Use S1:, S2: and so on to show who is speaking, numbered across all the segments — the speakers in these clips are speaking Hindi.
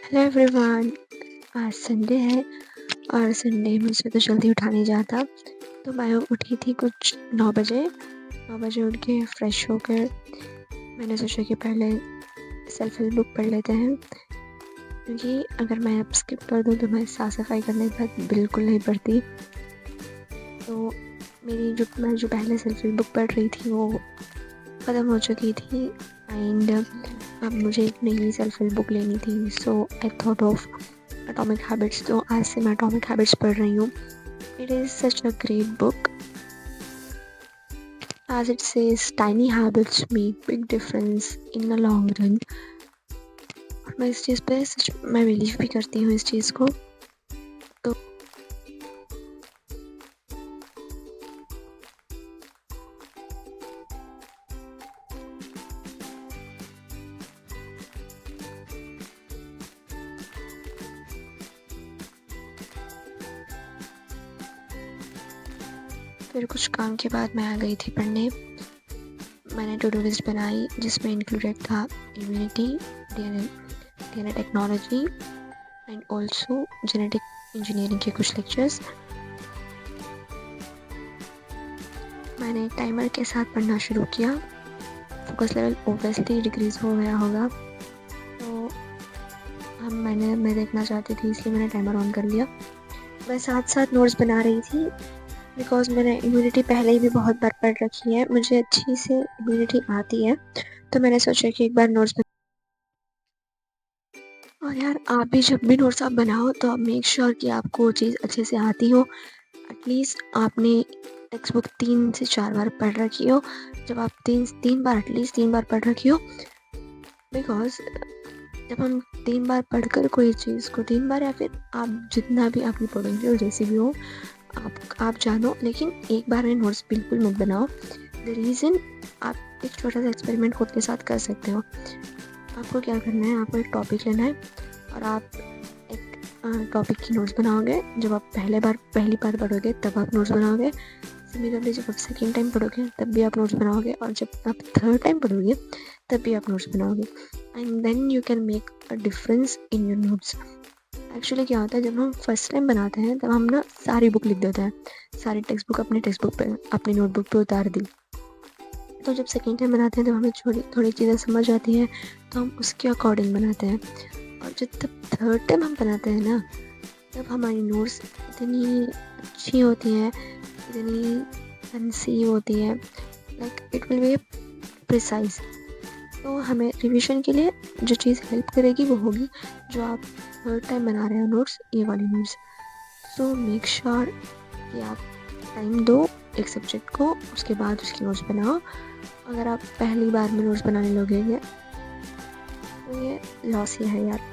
S1: Hello everyone. आज संडे है और संडे मुझसे तो जल्दी उठा नहीं जाता, तो मैं उठी थी कुछ 9 बजे उठ के फ्रेश होकर मैंने सोचा कि पहले सेल्फ हेल्प बुक पढ़ लेते हैं, क्योंकि अगर मैं अब स्किप कर दूँ तो मैं साफ़ सफाई करने के बाद बिल्कुल नहीं पढ़ती। तो मैं जो पहले सेल्फ हेल्प बुक पढ़ रही थी वो ख़त्म हो चुकी थी एंड अब मुझे एक नई सेल्फ हेल्प बुक लेनी थी। So I thought of atomic habits, तो आज से मैं एटॉमिक हैबिट्स पढ़ रही हूँ। It is such a great book as it says tiny habits make big difference in the long run। और मैं इस चीज़ पे सच मैं बिलीव भी करती हूँ इस चीज़ को। तो फिर कुछ काम के बाद मैं आ गई थी पढ़ने। मैंने टू डू लिस्ट बनाई जिसमें इंक्लूडेड था immunity, DNA technology and also genetic engineering के कुछ लेक्चर्स। मैंने टाइमर के साथ पढ़ना शुरू किया। फोकस लेवल ओब्वियसली डिक्रीज हो गया होगा, तो अब मैं देखना चाहती थी इसलिए मैंने टाइमर ऑन कर लिया। मैं साथ साथ नोट्स बना रही थी बिकॉज मैंने इम्यूनिटी पहले ही भी बहुत बार पढ़ रखी है, मुझे अच्छी से इम्यूनिटी आती है, तो मैंने सोचा कि एक बार नोट्स और यार आप भी जब भी नोट्स आप बनाओ तो आप मेक श्योर कि आपको वो चीज़ अच्छे से आती हो। एटलीस्ट आपने टेक्स्ट बुक 3 से 4 बार पढ़ रखी हो। जब आप तीन बार एटलीस्ट 3 बार पढ़ रखी हो, बिकॉज जब हम 3 बार पढ़कर कोई चीज़ को 3 बार या फिर आप जितना भी आपकी पोटेंशियल जैसी भी हो आप जानो, लेकिन एक बार में नोट्स बिल्कुल मत बनाओ। द रीज़न आप एक छोटा सा एक्सपेरिमेंट खुद के साथ कर सकते हो। आपको क्या करना है, आपको एक टॉपिक लेना है और आप एक टॉपिक की नोट्स बनाओगे। जब आप पहली बार पढ़ोगे तब आप नोट्स बनाओगे। सिमिलरली जब आप सेकेंड टाइम पढ़ोगे तब भी आप नोट्स बनाओगे, और जब आप थर्ड टाइम पढ़ोगे तब भी आप नोट्स बनाओगे, and then you can make a difference in your notes. Actually क्या होता है, जब हम फर्स्ट टाइम बनाते हैं तब हम ना सारी बुक लिख देते हैं, सारी टेक्स्ट बुक अपनी टेक्स्ट बुक पे अपनी नोटबुक पे उतार दी। तो जब सेकेंड टाइम बनाते हैं तब हमें थोड़ी चीज़ें समझ आती हैं, तो हम उसके अकॉर्डिंग बनाते हैं। और जब थर्ड टाइम हम बनाते हैं ना, तब हमारी नोट्स इतनी अच्छी होती हैं, इतनी कंसीव होती है, like it will be precise. तो हमें रिवीजन के लिए जो चीज़ हेल्प करेगी वो होगी जो आप थर्ड टाइम बना रहे हो नोट्स, ये वाली नोट्स। सो मेक श्योर कि आप टाइम दो एक सब्जेक्ट को, उसके बाद उसकी नोट्स बनाओ। अगर आप पहली बार में नोट्स बनाने लगोगे तो ये लॉस ही है यार।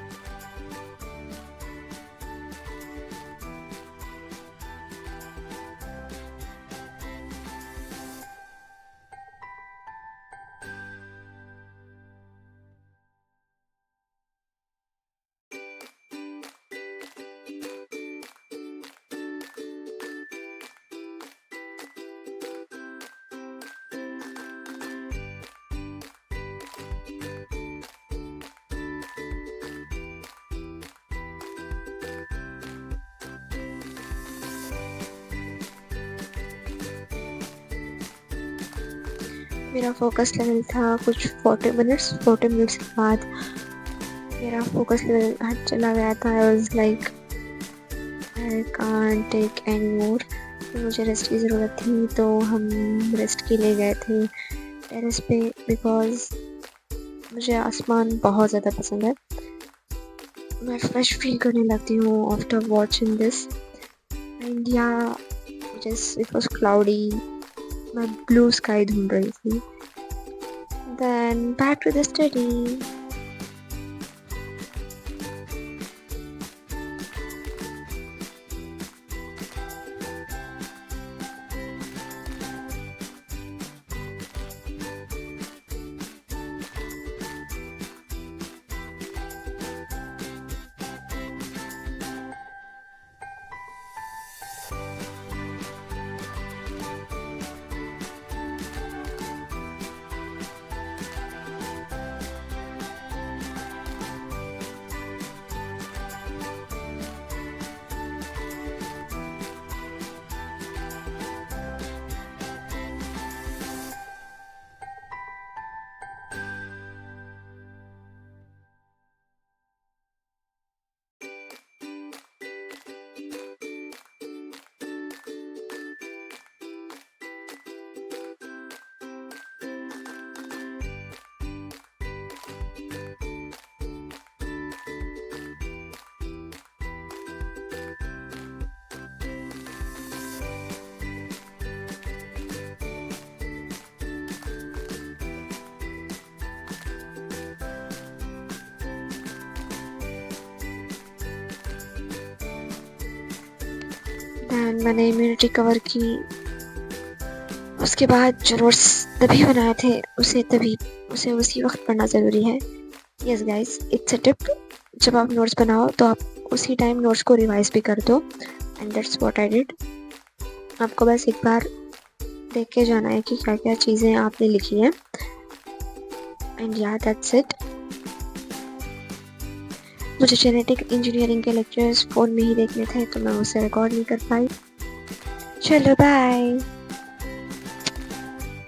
S1: मेरा फोकस लेवल था कुछ 40 मिनट्स के बाद मेरा फोकस लेवल हट चला गया था। I was like I can't take any more. मुझे रेस्ट की ज़रूरत थी, तो हम रेस्ट के लिए गए थे टेरेस पे, बिकॉज मुझे आसमान बहुत ज़्यादा पसंद है। मैं फ्रेश फील करने लगती हूँ after watching this, and ya it was cloudy, मैं ब्लू स्काई ढूंढ रही थी। Then back to the study। Then मैंने इम्यूनिटी कवर की। उसके बाद जो नोट्स तभी बनाए थे उसे उसी वक्त पढ़ना ज़रूरी है। Yes guys, it's a tip. जब आप नोट्स बनाओ तो आप उसी टाइम नोट्स को रिवाइज भी कर दो, and that's what I did. आपको बस एक बार देख के जाना है कि क्या क्या चीज़ें आपने लिखी हैं, एंड या दैट्स इट। मुझे जेनेटिक इंजीनियरिंग के लेक्चर्स फ़ोन में ही देखने थे तो मैं उसे रिकॉर्ड नहीं कर पाई। चलो बाय।